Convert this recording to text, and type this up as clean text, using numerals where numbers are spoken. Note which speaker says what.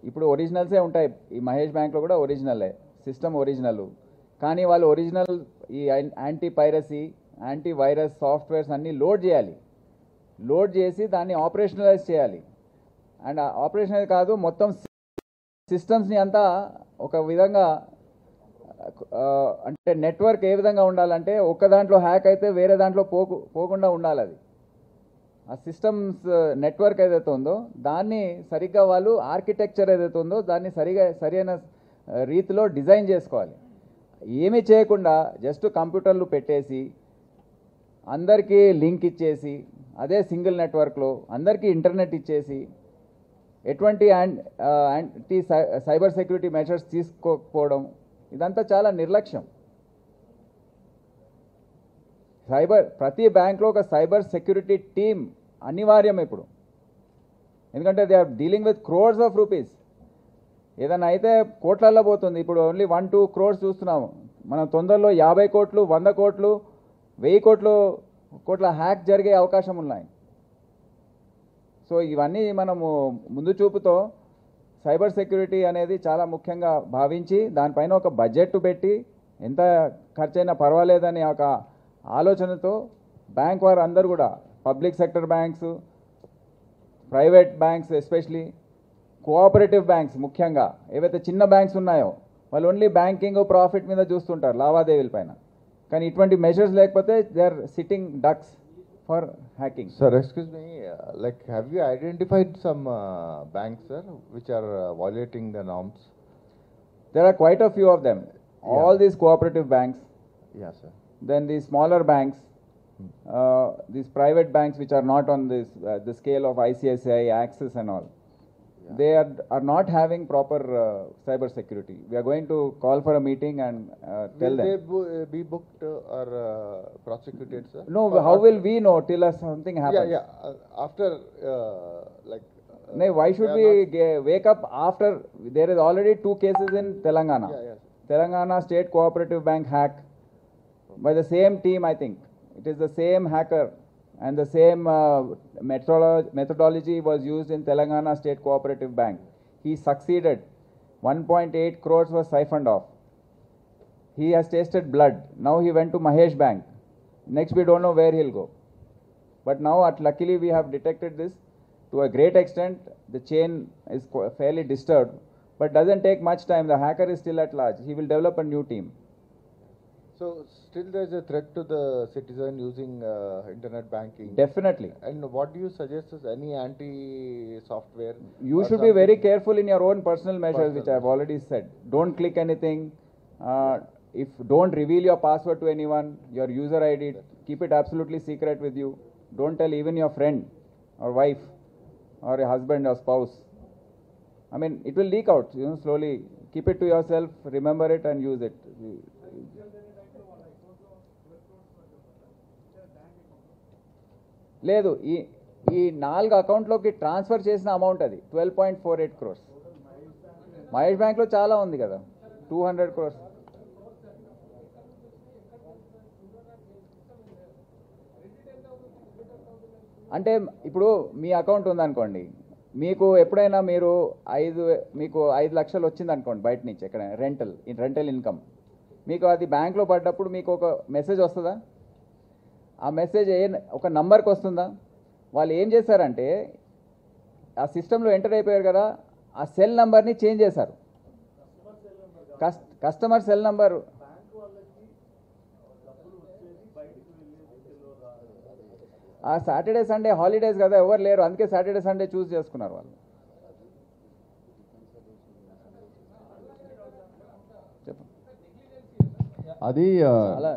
Speaker 1: ఇప్పుడు ఒరిజినల్సే ఉంటాయి. ఈ మహేష్ బ్యాంక్లో కూడా ఒరిజినలే, సిస్టమ్ ఒరిజినల్. కానీ వాళ్ళు ఒరిజినల్ ఈ anti piracy, anti virus softwares అన్నీ లోడ్ చేయాలి. లోడ్ చేసి దాన్ని ఆపరేషనలైజ్ చేయాలి. అండ్ ఆపరేషనల్ కాదు, మొత్తం సిస్టమ్స్ని అంతా ఒక విధంగా అంటే నెట్వర్క్ ఏ విధంగా ఉండాలంటే ఒక్క దాంట్లో హ్యాక్ అయితే వేరే దాంట్లో పోకుండా ఉండాలి. అది ఆ సిస్టమ్స్ నెట్వర్క్ ఏదైతే ఉందో దాన్ని సరిగ్గా వాళ్ళు ఆర్కిటెక్చర్ ఏదైతే ఉందో దాన్ని సరైన రీతిలో డిజైన్ చేసుకోవాలి. ఏమీ చేయకుండా జస్ట్ కంప్యూటర్లు పెట్టేసి అందరికీ లింక్ ఇచ్చేసి అదే సింగిల్ నెట్వర్క్లో అందరికీ ఇంటర్నెట్ ఇచ్చేసి ఎటువంటి యాంటీ సైబర్ సెక్యూరిటీ మెజర్స్ తీసుకోకపోవడం, ఇదంతా చాలా నిర్లక్ష్యం. ప్రతి బ్యాంక్లో ఒక సైబర్ సెక్యూరిటీ టీమ్ అనివార్యం ఇప్పుడు. ఎందుకంటే they are dealing with crores of rupees. ఏదైనా అయితే కోట్లల్లో పోతుంది. ఇప్పుడు ఓన్లీ 1-2 crores చూస్తున్నాము. మనం తొందరలో 50 కోట్లు, 100 కోట్లు, 1000 కోట్ల హ్యాక్ జరిగే అవకాశం ఉన్నాయి. సో ఇవన్నీ మనము ముందు చూపుతో సైబర్ సెక్యూరిటీ అనేది చాలా ముఖ్యంగా భావించి దానిపైన ఒక బడ్జెట్ పెట్టి ఎంత ఖర్చైనా పర్వాలేదని ఒక ఆలోచనతో బ్యాంక్ వారు అందరూ కూడా public sector banks, private banks, especially cooperative banks, ముఖ్యంగా ఏవైతే చిన్న బ్యాంక్స్ ఉన్నాయో వాళ్ళు ఓన్లీ బ్యాంకింగ్ ప్రాఫిట్ మీద చూస్తుంటారు, లావాదేవీల పైన. కానీ ఇటువంటి మెజర్స్ లేకపోతే they are sitting ducks for hacking.
Speaker 2: Sir, excuse me, have you identified some banks, sir, which are violating the norms?
Speaker 1: There are quite a few of them. All these cooperative banks,
Speaker 2: Yeah, sir.
Speaker 1: then these smaller banks, these private banks which are not on the scale of ICICI, Axis and all. They are not having proper cyber security. We are going to call for a meeting and tell them.
Speaker 2: Will they be booked or prosecuted, sir?
Speaker 1: No, how will we know till something happens?
Speaker 2: Yeah. After,
Speaker 1: No, why should we wake up after? There is already 2 cases in Telangana.
Speaker 2: Yeah.
Speaker 1: Telangana State Cooperative Bank hack by the same team, I think. It is the same hacker and the same methodology was used in Telangana State Cooperative Bank. He succeeded. 1.8 crores was siphoned off. He has tasted blood. Now he went to Mahesh Bank. Next we don't know where he'll go. But now luckily we have detected this. To a great extent, the chain is fairly disturbed. But doesn't take much time. The hacker is still at large. He will develop a new team.
Speaker 2: So still there's a threat to the citizen using internet banking.
Speaker 1: Definitely.
Speaker 2: And what do you suggest as any anti-software?
Speaker 1: You should be very careful in your own personal measures, which I have already said. Don't click anything. If don't reveal your password to anyone, your user ID, keep it absolutely secret with you. Don't tell even your friend or wife or your husband or spouse. I mean, it will leak out, slowly. Keep it to yourself, remember it and use it. లేదు, ఈ 4 అకౌంట్లోకి transfer చేసిన amount అది 12.48 crores. Mahesh బ్యాంక్లో చాలా ఉంది కదా, 200 crores. అంటే ఇప్పుడు మీ అకౌంట్ ఉందనుకోండి, మీకు ఎప్పుడైనా మీకు 5 లక్షలు వచ్చింది అనుకోండి బయట నుంచి, ఎక్కడ రెంటల్ ఇన్కమ్, మీకు అది బ్యాంక్లో పడ్డప్పుడు మీకు ఒక మెసేజ్ వస్తుందా? ఆ మెసేజ్ ఒక నంబర్కి వస్తుందా? వాళ్ళు ఏం చేశారంటే ఆ సిస్టంలో ఎంటర్ అయిపోయారు కదా, ఆ సెల్ నెంబర్ని చేంజ్ చేశారు. Customer cell number. ఆ సాటర్డే సండే హాలిడేస్ కదా, ఎవరు లేరు, అందుకే సాటర్డే సండే చూస్ చేసుకున్నారు వాళ్ళు. చెప్పండి.
Speaker 3: అది
Speaker 1: అలా